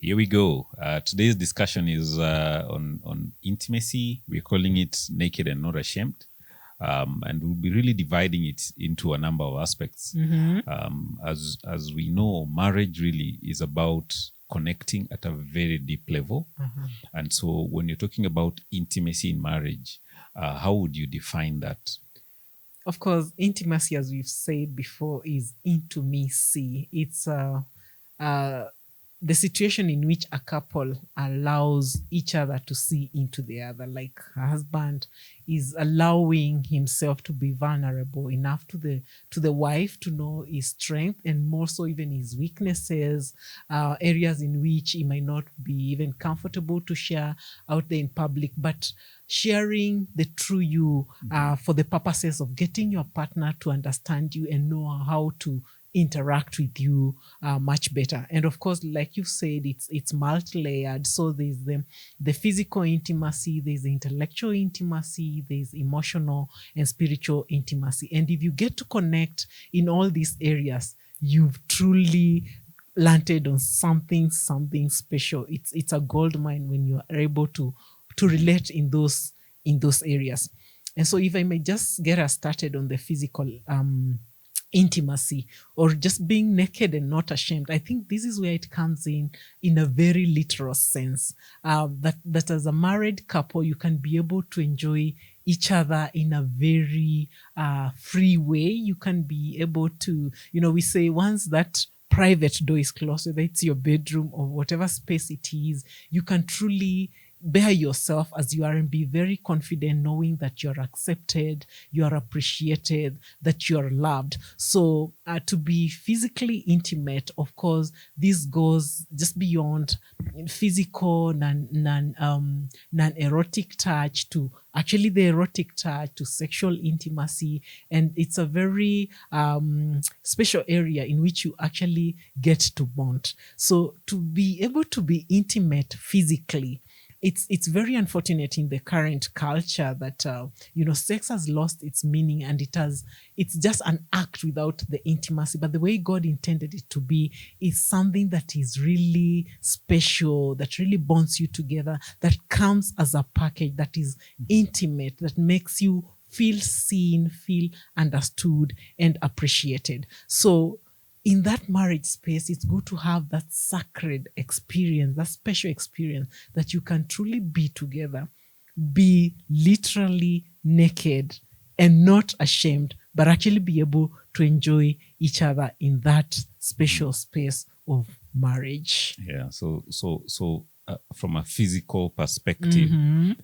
Here we go. Today's discussion is on intimacy. We're calling it Naked and Not Ashamed. And we'll be really dividing it into a number of aspects. As we know, marriage really is about connecting at a very deep level. And so when you're talking about intimacy in marriage, how would you define that? Of course, intimacy, as we've said before, is intimacy. It's the situation in which a couple allows each other to see into the other. Like a husband is allowing himself to be vulnerable enough to the wife to know his strength and more so even his weaknesses, areas in which he might not be even comfortable to share out there in public, but sharing the true you for the purposes of getting your partner to understand you and know how to interact with you much better. And of course, like you said, it's multi-layered. So there's the physical intimacy, there's the intellectual intimacy, there's emotional and spiritual intimacy. And if you get to connect in all these areas, you've truly landed on something special. It's a gold mine when you are able to relate in those areas. And so if I may just get us started on the physical intimacy, or just being naked and not ashamed. I think this is where it comes in a very literal sense, that as a married couple, you can be able to enjoy each other in a very free way. You can be able to, we say once that private door is closed, whether it's your bedroom or whatever space it is, you can truly bear yourself as you are and be very confident knowing that you're accepted, you are appreciated, that you're loved. So to be physically intimate, of course, this goes just beyond physical, non-erotic touch to actually the erotic touch to sexual intimacy. And it's a very special area in which you actually get to bond. So to be able to be intimate physically, it's very unfortunate in the current culture that sex has lost its meaning, and it's just an act without the intimacy. But the way God intended it to be is something that is really special, that really bonds you together, that comes as a package, that is intimate, that makes you feel seen, feel understood and appreciated. So in that marriage space, it's good to have that sacred experience, that special experience that you can truly be together, be literally naked and not ashamed, but actually be able to enjoy each other in that special space of marriage. Yeah. So from a physical perspective,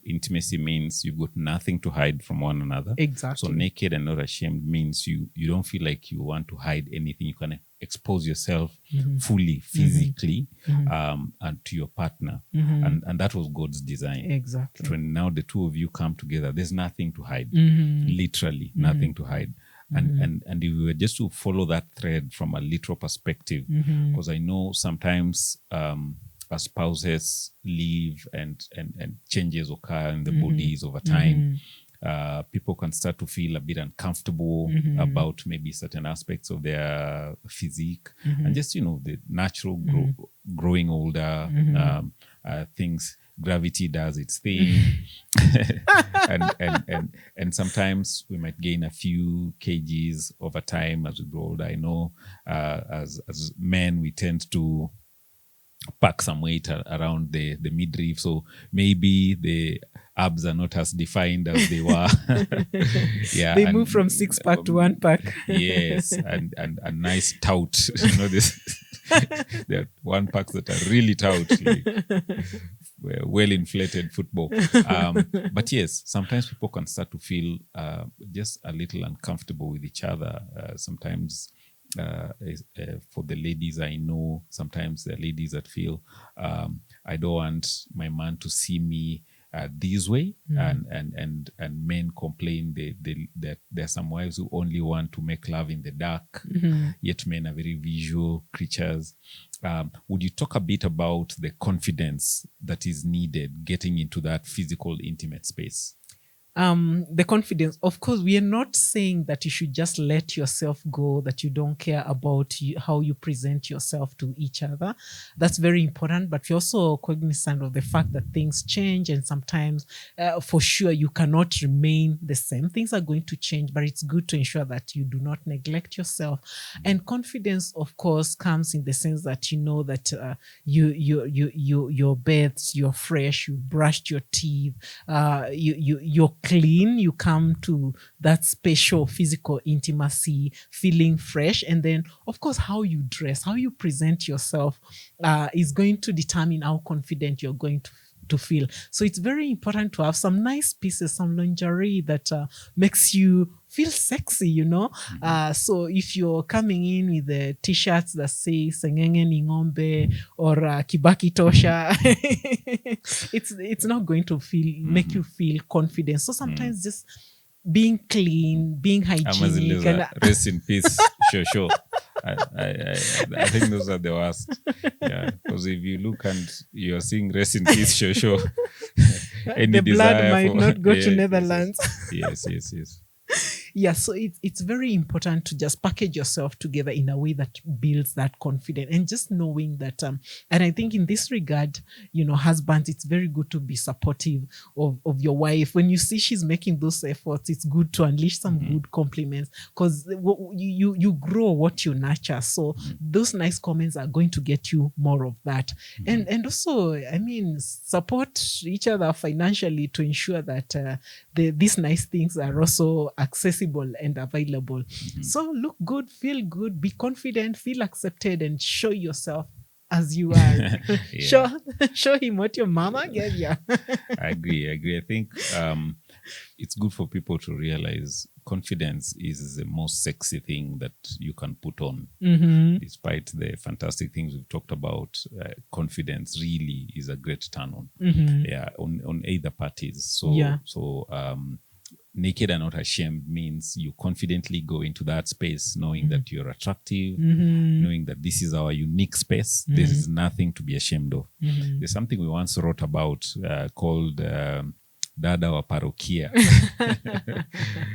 intimacy means you've got nothing to hide from one another. Exactly. So naked and not ashamed means you don't feel like you want to hide anything. You can expose yourself fully, physically, and to your partner. And that was God's design. Exactly. But when now the two of you come together, there's nothing to hide. Literally, nothing to hide. And if we were just to follow that thread from a literal perspective, because I know sometimes as spouses leave and changes occur in the bodies over time, people can start to feel a bit uncomfortable about maybe certain aspects of their physique and just, the natural growing older things. Gravity does its thing. and sometimes we might gain a few kgs over time as we grow older. I know as men, we tend to pack some weight around the midriff, so maybe the abs are not as defined as they were. They move from 6-pack to 1-pack. Yes, and a nice tout. This there are 1-packs that are really tout, like well inflated football. But yes, sometimes people can start to feel just a little uncomfortable with each other. Sometimes for the ladies, I know sometimes there are ladies that feel I don't want my man to see me this way, and men complain that there are some wives who only want to make love in the dark, yet men are very visual creatures. Would you talk a bit about the confidence that is needed getting into that physical, intimate space? the confidence, of course, we are not saying that you should just let yourself go, that you don't care about how you present yourself to each other. That's very important, but we're also cognizant of the fact that things change, and sometimes for sure you cannot remain the same. Things are going to change, but it's good to ensure that you do not neglect yourself. And confidence, of course, comes in the sense that you know that you're bathed, you're fresh, you brushed your teeth, you're clean, you come to that special physical intimacy feeling fresh. And then, of course, how you dress, how you present yourself is going to determine how confident you're going to feel. So it's very important to have some nice pieces, some lingerie that makes you feel sexy, you know. So if you're coming in with the t-shirts that say Sengenge ni ng'ombe or Kibaki Tosha, it's not going to make you feel confident. So sometimes just being clean, being hygienic, and rest in peace, sure. I think those are the worst. Yeah, because if you look and you're seeing rest in peace, sure. The blood might not go to Netherlands. Yes. Yeah, so it's very important to just package yourself together in a way that builds that confidence, and just knowing that and I think in this regard, you know, husbands, it's very good to be supportive of your wife. When you see she's making those efforts, it's good to unleash some good compliments, because you grow what you nurture. So those nice comments are going to get you more of that. And also, I mean, support each other financially to ensure that these nice things are also accessible and available. So look good, feel good, be confident, feel accepted, and show yourself as you are. Show him what your mama gave you. I agree. I think it's good for people to realize confidence is the most sexy thing that you can put on. Despite the fantastic things we've talked about, confidence really is a great turn on. Yeah, on either parties. So naked and not ashamed means you confidently go into that space knowing that you're attractive, knowing that this is our unique space. There is nothing to be ashamed of. There's something we once wrote about called Dada wa Parokia.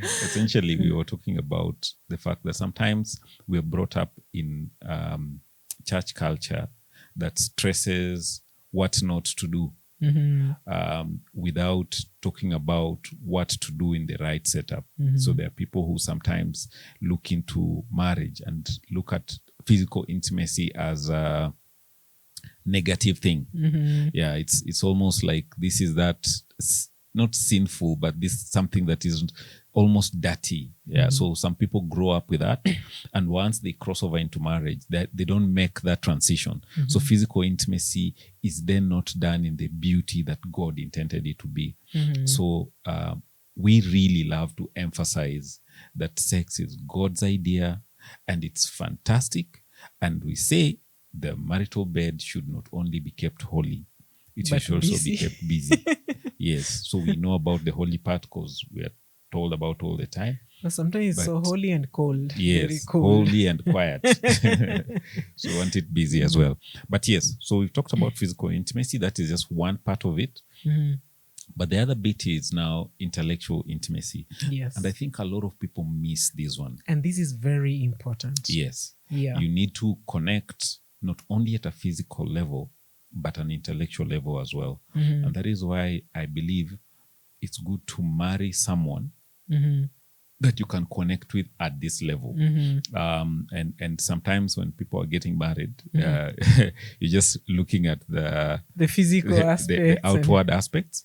Essentially, we were talking about the fact that sometimes we're brought up in church culture that stresses what not to do. Without talking about what to do in the right setup. So there are people who sometimes look into marriage and look at physical intimacy as a negative thing. Yeah, it's almost like this is that, not sinful, but this is something that is almost dirty. Yeah, so some people grow up with that, and once they cross over into marriage, they don't make that transition. So physical intimacy is then not done in the beauty that God intended it to be. So we really love to emphasize that sex is God's idea, and it's fantastic. And we say the marital bed should not only be kept holy, it should also be kept busy. Yes, so we know about the holy part because we are told about all the time. But sometimes it's so holy and cold. Yes, very cold. holy and quiet. So we want it busy as well. But yes, so we've talked about physical intimacy. That is just one part of it. But the other bit is now intellectual intimacy. Yes. And I think a lot of people miss this one. And this is very important. Yes. Yeah. You need to connect not only at a physical level, but an intellectual level as well. And that is why I believe it's good to marry someone that you can connect with at this level. And sometimes when people are getting married, you're just looking at the physical aspects, the outward aspects.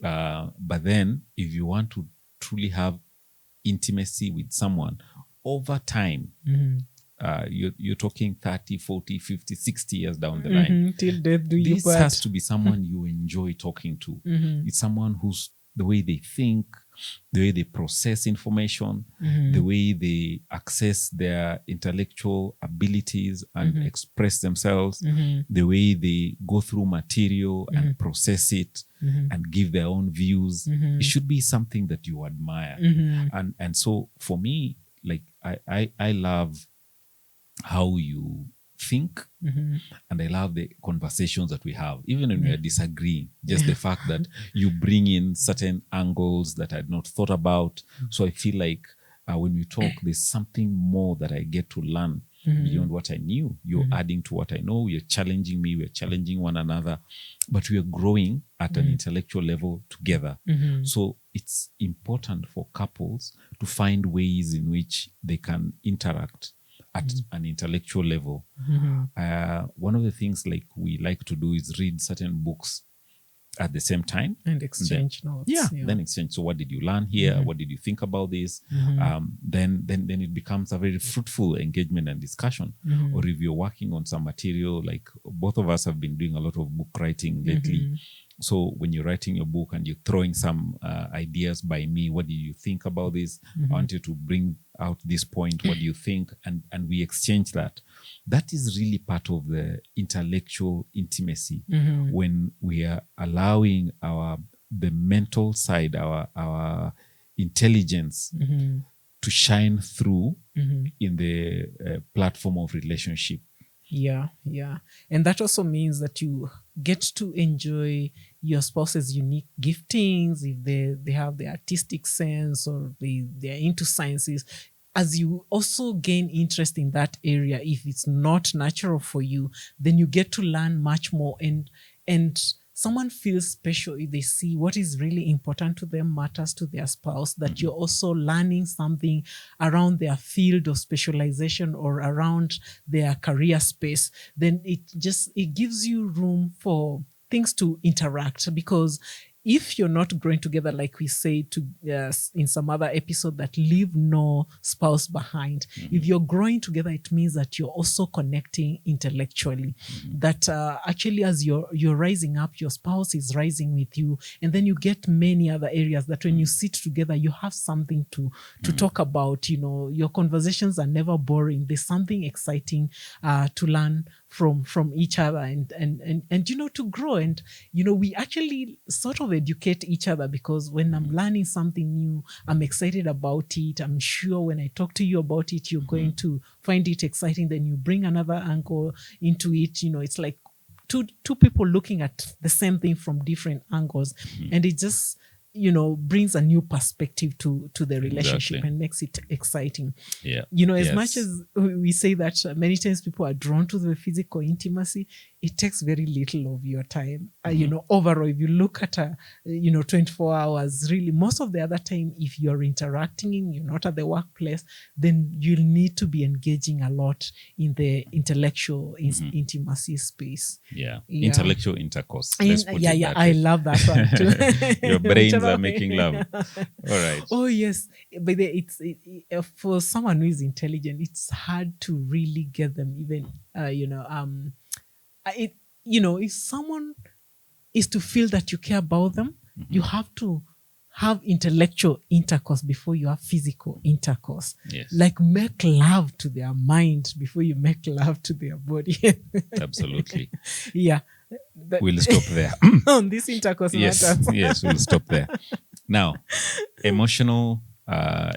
But then if you want to truly have intimacy with someone over time, you're talking 30, 40, 50, 60 years down the line. Till death do you This part. has to be someone you enjoy talking to. It's someone who's the way they think, the way they process information, the way they access their intellectual abilities and express themselves, the way they go through material and process it and give their own views. It should be something that you admire. And so for me, like I love how you think, and I love the conversations that we have, even when we are disagreeing. Just the fact that you bring in certain angles that I had not thought about. So I feel like when we talk, there's something more that I get to learn beyond what I knew. You're adding to what I know. You're challenging me. We're challenging one another, but we are growing at an intellectual level together. So it's important for couples to find ways in which they can interact at an intellectual level. One of the things like we like to do is read certain books at the same time and exchange notes. Then exchange. So what did you learn here? What did you think about this? Then it becomes a very fruitful engagement and discussion. Or if you're working on some material, like both of us have been doing a lot of book writing lately. So when you're writing your book and you're throwing some ideas by me, what do you think about this? I want you to bring out this point. What do you think? And we exchange that. That is really part of the intellectual intimacy when we are allowing the mental side, our intelligence to shine through in the platform of relationship. Yeah. And that also means that you get to enjoy your spouse's unique giftings, if they have the artistic sense or they're into sciences. As you also gain interest in that area, if it's not natural for you, then you get to learn much more, and someone feels special if they see what is really important to them matters to their spouse, that you're also learning something around their field of specialization or around their career space. Then it gives you room for things to interact, because if you're not growing together, like we say in some other episode, that leave no spouse behind. If you're growing together, it means that you're also connecting intellectually. That actually, as you're rising up, your spouse is rising with you, and then you get many other areas that when you sit together, you have something to talk about. Your conversations are never boring. There's something exciting to learn from each other, and to grow. And we actually sort of educate each other, because when I'm learning something new, I'm excited about it. I'm sure when I talk to you about it, you're going to find it exciting. Then you bring another angle into it. It's like two people looking at the same thing from different angles, and it just brings a new perspective to the relationship and makes it exciting. As much as we say that many times people are drawn to the physical intimacy, it takes very little of your time. Overall, if you look at 24 hours, really most of the other time, if you're interacting, you're not at the workplace, then you'll need to be engaging a lot in the intellectual intimacy space. Intellectual intercourse. I love that one too. Your brains are making love. All right. Oh yes, but for someone who is intelligent, it's hard to really get them even. If someone is to feel that you care about them, you have to have intellectual intercourse before you have physical intercourse. Yes. Like make love to their mind before you make love to their body. Absolutely. Yeah. We'll stop there. On this intercourse matters. Yes, we'll stop there. Now, emotional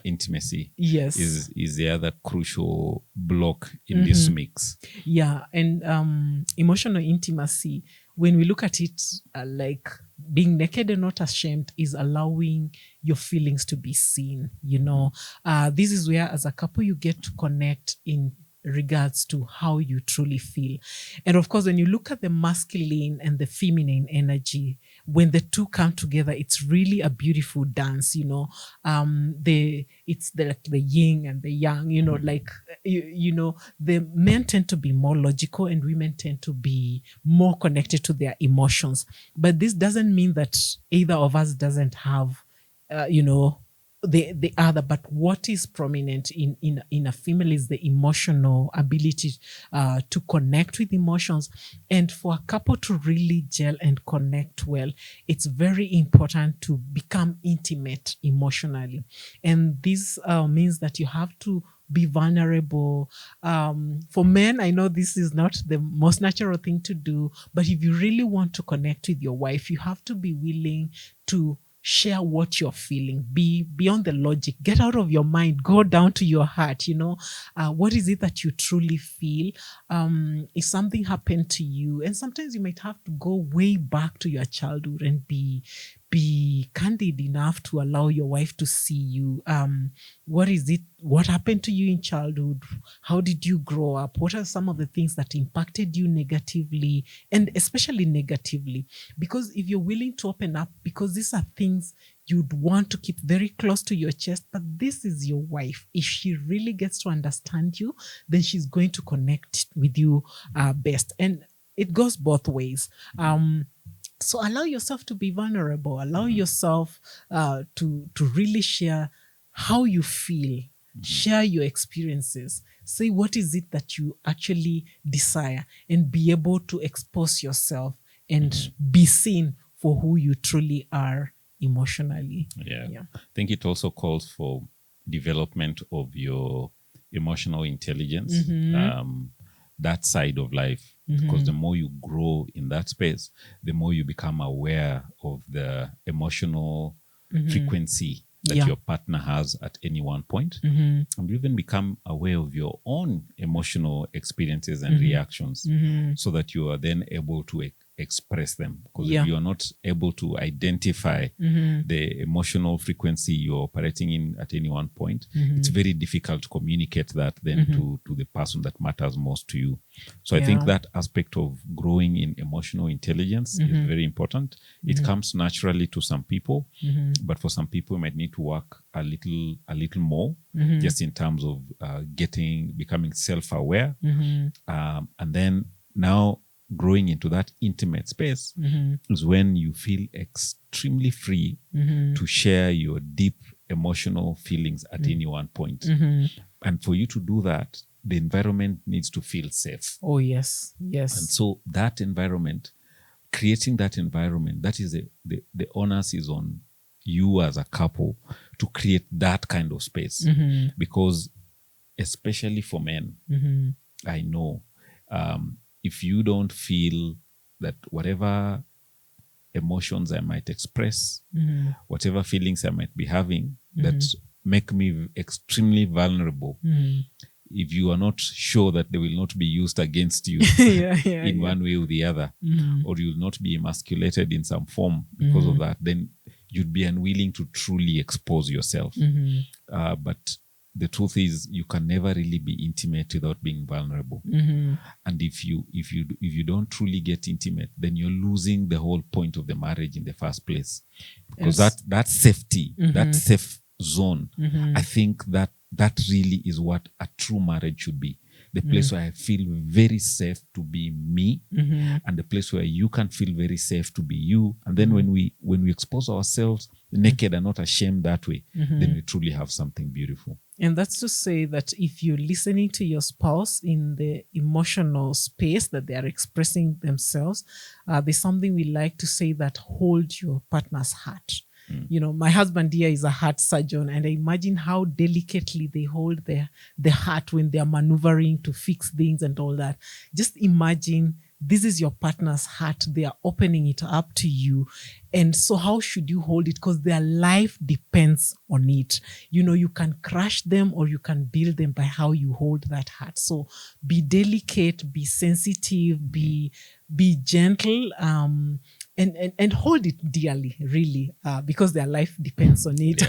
intimacy is the other crucial block in this mix. Yeah, and emotional intimacy, when we look at it like being naked and not ashamed, is allowing your feelings to be seen. This is where as a couple you get to connect in regards to how you truly feel. And of course, when you look at the masculine and the feminine energy, when the two come together, it's really a beautiful dance. It's the yin and the yang, the men tend to be more logical and women tend to be more connected to their emotions. But this doesn't mean that either of us doesn't have the other, but what is prominent in a female is the emotional ability to connect with emotions. And for a couple to really gel and connect well, it's very important to become intimate emotionally. And this means that you have to be vulnerable. For men, I know this is not the most natural thing to do, but if you really want to connect with your wife, you have to be willing to share what you're feeling. Be beyond the logic. Get out of your mind. Go down to your heart. What is it that you truly feel? If something happened to you, and sometimes you might have to go way back to your childhood and be candid enough to allow your wife to see you. What is it? What happened to you in childhood? How did you grow up? What are some of the things that impacted you negatively, and especially negatively? Because if you're willing to open up, because these are things you'd want to keep very close to your chest, but this is your wife. If she really gets to understand you, then she's going to connect with you best. And it goes both ways. So allow yourself to be vulnerable. Allow yourself to really share how you feel. Share your experiences. Say what is it that you actually desire, and be able to expose yourself and be seen for who you truly are emotionally. Yeah. I think it also calls for development of your emotional intelligence. That side of life, because the more you grow in that space, the more you become aware of the emotional frequency that your partner has at any one point. And you even become aware of your own emotional experiences and reactions, so that you are then able to express them. Because if you are not able to identify the emotional frequency you're operating in at any one point, it's very difficult to communicate that then to the person that matters most to you. So I think that aspect of growing in emotional intelligence is very important. It comes naturally to some people, but for some people, you might need to work a little more, just in terms of becoming self-aware. And then now, growing into that intimate space is when you feel extremely free to share your deep emotional feelings at any one point. And for you to do that, the environment needs to feel safe. Oh, yes. Yes. And so that environment, creating that environment, that is the onus is on you as a couple to create that kind of space. Because especially for men, I know, if you don't feel that whatever emotions I might express, whatever feelings I might be having that make me extremely vulnerable, if you are not sure that they will not be used against you in one way or the other, or you will not be emasculated in some form because of that, then you'd be unwilling to truly expose yourself. But the truth is, you can never really be intimate without being vulnerable. And if you don't truly get intimate, then you're losing the whole point of the marriage in the first place. Because that safety, that safe zone, I think that really is what a true marriage should be. The place where I feel very safe to be me, and the place where you can feel very safe to be you. And then when we expose ourselves naked and not ashamed that way, then we truly have something beautiful. And that's to say that if you're listening to your spouse in the emotional space that they are expressing themselves, there's something we like to say, that hold your partner's heart. My husband here is a heart surgeon, and I imagine how delicately they hold the heart when they are maneuvering to fix things and all that. Just imagine this is your partner's heart. They are opening it up to you. And so how should you hold it? Because their life depends on it. You can crush them or you can build them by how you hold that heart. So be delicate, be sensitive, be gentle, and hold it dearly, really, because their life depends on it.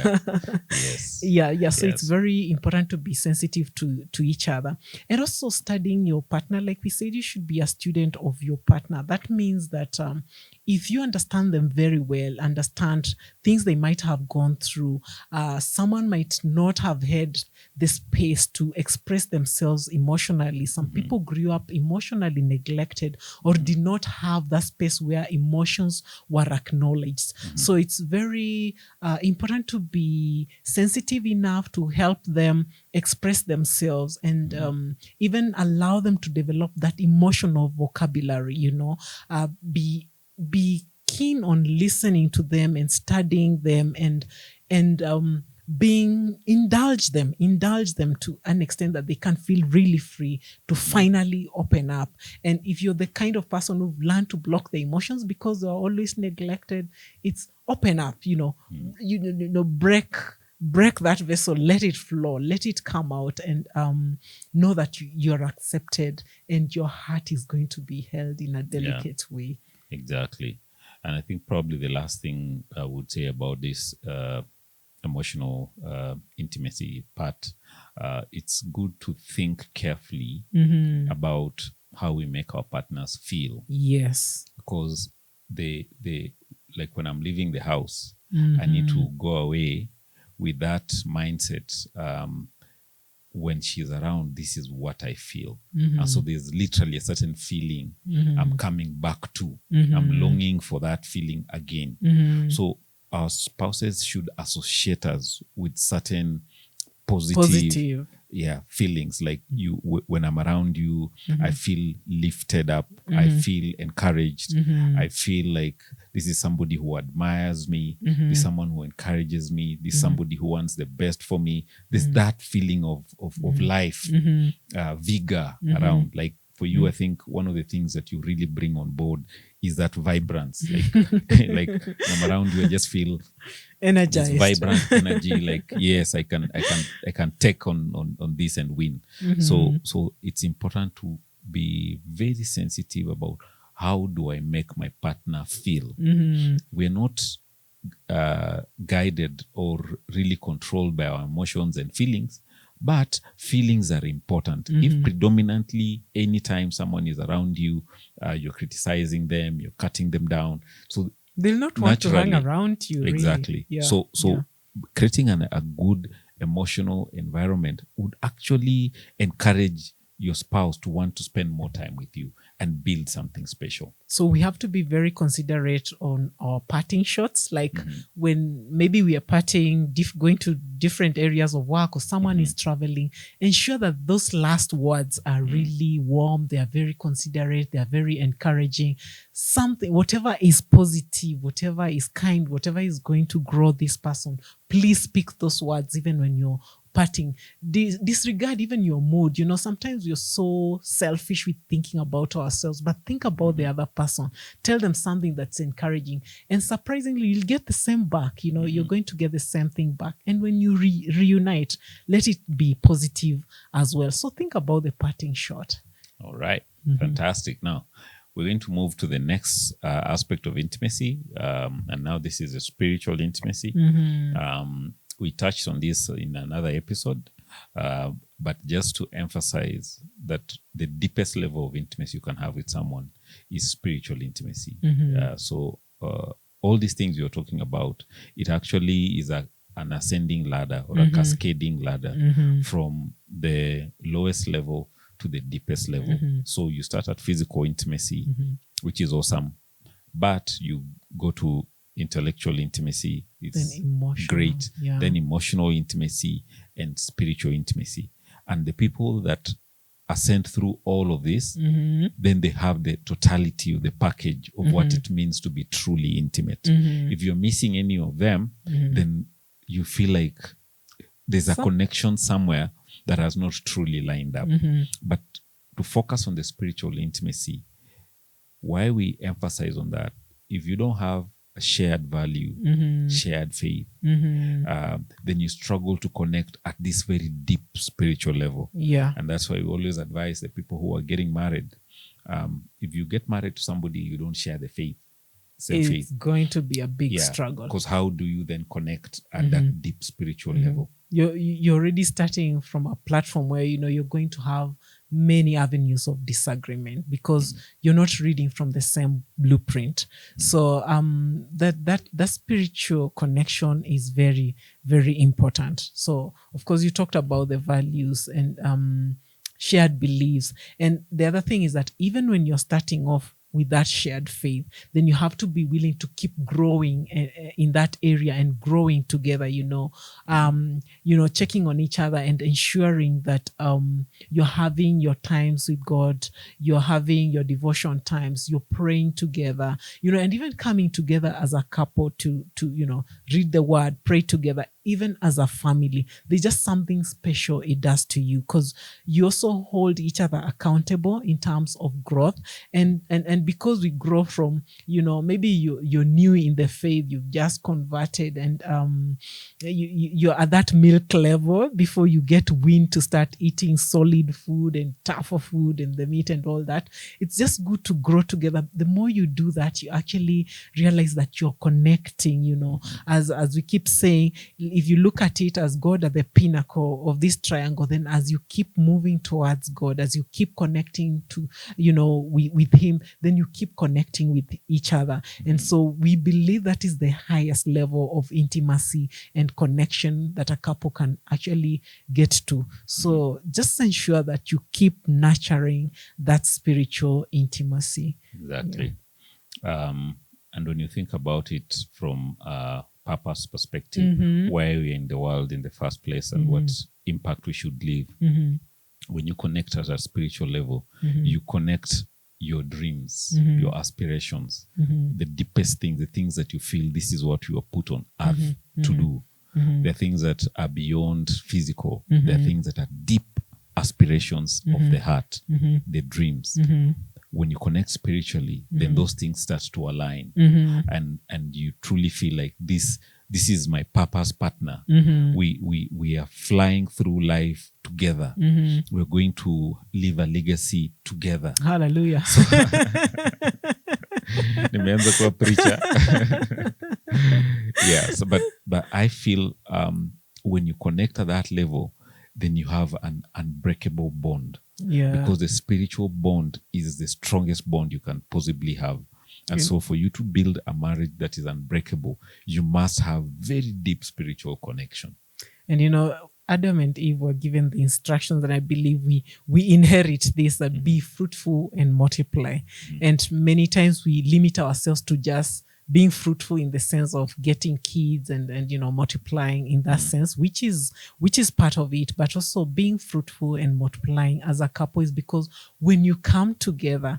Yes. So it's very important to be sensitive to each other. And also studying your partner. Like we said, you should be a student of your partner. That means that if you understand them very well, understand things they might have gone through, someone might not have had the space to express themselves emotionally. Some people grew up emotionally neglected or did not have that space where emotions were acknowledged. So it's very important to be sensitive enough to help them express themselves, and even allow them to develop that emotional vocabulary. Be keen on listening to them and studying them, and indulge them to an extent that they can feel really free to finally open up. And if you're the kind of person who've learned to block the emotions because they're always neglected, it's open up, break that vessel, let it flow, let it come out, and know that you're accepted and your heart is going to be held in a delicate way. Exactly. And I think probably the last thing I would say about this emotional intimacy part, it's good to think carefully about how we make our partners feel. Yes. Because they like when I'm leaving the house, I need to go away with that mindset. When she's around, this is what I feel. And so there's literally a certain feeling I'm coming back to. I'm longing for that feeling again. So our spouses should associate us with certain positive feelings. Like when I'm around you, I feel lifted up. I feel encouraged. I feel like this is somebody who admires me. This is someone who encourages me. This is somebody who wants the best for me. There's that feeling of life, vigor around. Like for you, I think one of the things that you really bring on board is that vibrance. Like when I'm around you, I just feel energized, vibrant energy. Like, yes, I can take on this and win. So it's important to be very sensitive about how do I make my partner feel. We're not guided or really controlled by our emotions and feelings, but feelings are important. If predominantly anytime someone is around you, you're criticizing them, you're cutting them down, so they'll not want to hang around you. Exactly. Really. So creating a good emotional environment would actually encourage your spouse to want to spend more time with you and build something special. So we have to be very considerate on our parting shots. Like when maybe we are parting, going to different areas of work, or someone is traveling, ensure that those last words are really warm. They are very considerate. They are very encouraging. Something, whatever is positive, whatever is kind, whatever is going to grow this person, please speak those words even when you're parting. Disregard even your mood. Sometimes we're so selfish with thinking about ourselves, but think about the other person. Tell them something that's encouraging, and surprisingly, you'll get the same back. You're going to get the same thing back. And when you reunite, let it be positive as well. So think about the parting shot. All right. Fantastic. Now we're going to move to the next aspect of intimacy. And now this is a spiritual intimacy. We touched on this in another episode, but just to emphasize that the deepest level of intimacy you can have with someone is spiritual intimacy. So all these things you're talking about, it actually is an ascending ladder or a cascading ladder from the lowest level to the deepest level. So you start at physical intimacy, which is awesome, but you go to intellectual intimacy, it's great. Then emotional intimacy and spiritual intimacy. And the people that ascend through all of this, then they have the totality of the package of what it means to be truly intimate. If you're missing any of them, then you feel like there's a connection somewhere that has not truly lined up. But to focus on the spiritual intimacy, why we emphasize on that, if you don't have a shared value, shared faith, then you struggle to connect at this very deep spiritual level. And that's why we always advise the people who are getting married, if you get married to somebody you don't share the faith, it's going to be a big struggle. Because how do you then connect at that deep spiritual level? You're already starting from a platform where you're going to have many avenues of disagreement because you're not reading from the same blueprint. So that spiritual connection is very, very important. So of course you talked about the values and shared beliefs, and the other thing is that even when you're starting off with that shared faith, then you have to be willing to keep growing in that area and growing together, checking on each other and ensuring that you're having your times with God, you're having your devotion times, you're praying together, and even coming together as a couple to read the word, pray together even as a family, there's just something special it does to you, because you also hold each other accountable in terms of growth. And because we grow from, maybe you're new in the faith, you've just converted, and you're at that milk level before you get wind to start eating solid food and tougher food and the meat and all that. It's just good to grow together. The more you do that, you actually realize that you're connecting, as we keep saying, if you look at it as God at the pinnacle of this triangle, then as you keep moving towards God, as you keep connecting to, with him, then you keep connecting with each other. And so we believe that is the highest level of intimacy and connection that a couple can actually get to. So just ensure that you keep nurturing that spiritual intimacy. Exactly. And when you think about it from a purpose perspective, why we're in the world in the first place and what impact we should leave, when you connect at a spiritual level, you connect your dreams, your aspirations, the deepest things, the things that you feel this is what you are put on earth to do. There are things that are beyond physical. There are things that are deep aspirations of the heart, the dreams. When you connect spiritually, then those things start to align, and you truly feel like this is my purpose partner. We are flying through life together. We're going to leave a legacy together. Hallelujah. Nimeanza kuwa preacher. Yeah, so but I feel when you connect at that level, then you have an unbreakable bond. Yeah. Because the spiritual bond is the strongest bond you can possibly have. And so for you to build a marriage that is unbreakable, you must have very deep spiritual connection. And Adam and Eve were given the instructions, and I believe we inherit this, that be fruitful and multiply. And many times we limit ourselves to just being fruitful in the sense of getting kids and multiplying in that sense, which is part of it. But also being fruitful and multiplying as a couple is because when you come together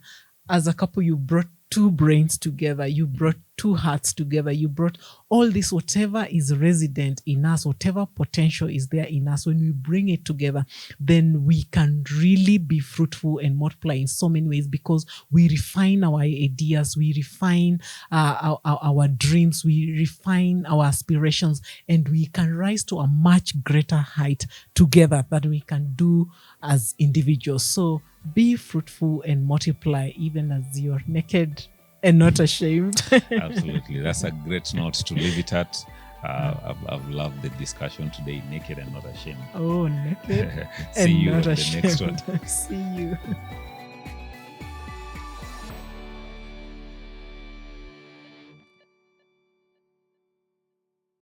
as a couple, you brought two brains together, you brought two hearts together, you brought all this, whatever is resident in us, whatever potential is there in us. When we bring it together, then we can really be fruitful and multiply in so many ways, because we refine our ideas, we refine our dreams, we refine our aspirations, and we can rise to a much greater height together than we can do as individuals. So be fruitful and multiply, even as you're naked and not ashamed. Absolutely. That's a great note to leave it at. I've loved the discussion today, naked and not ashamed. Oh, naked See and you not on ashamed. the next one. See you.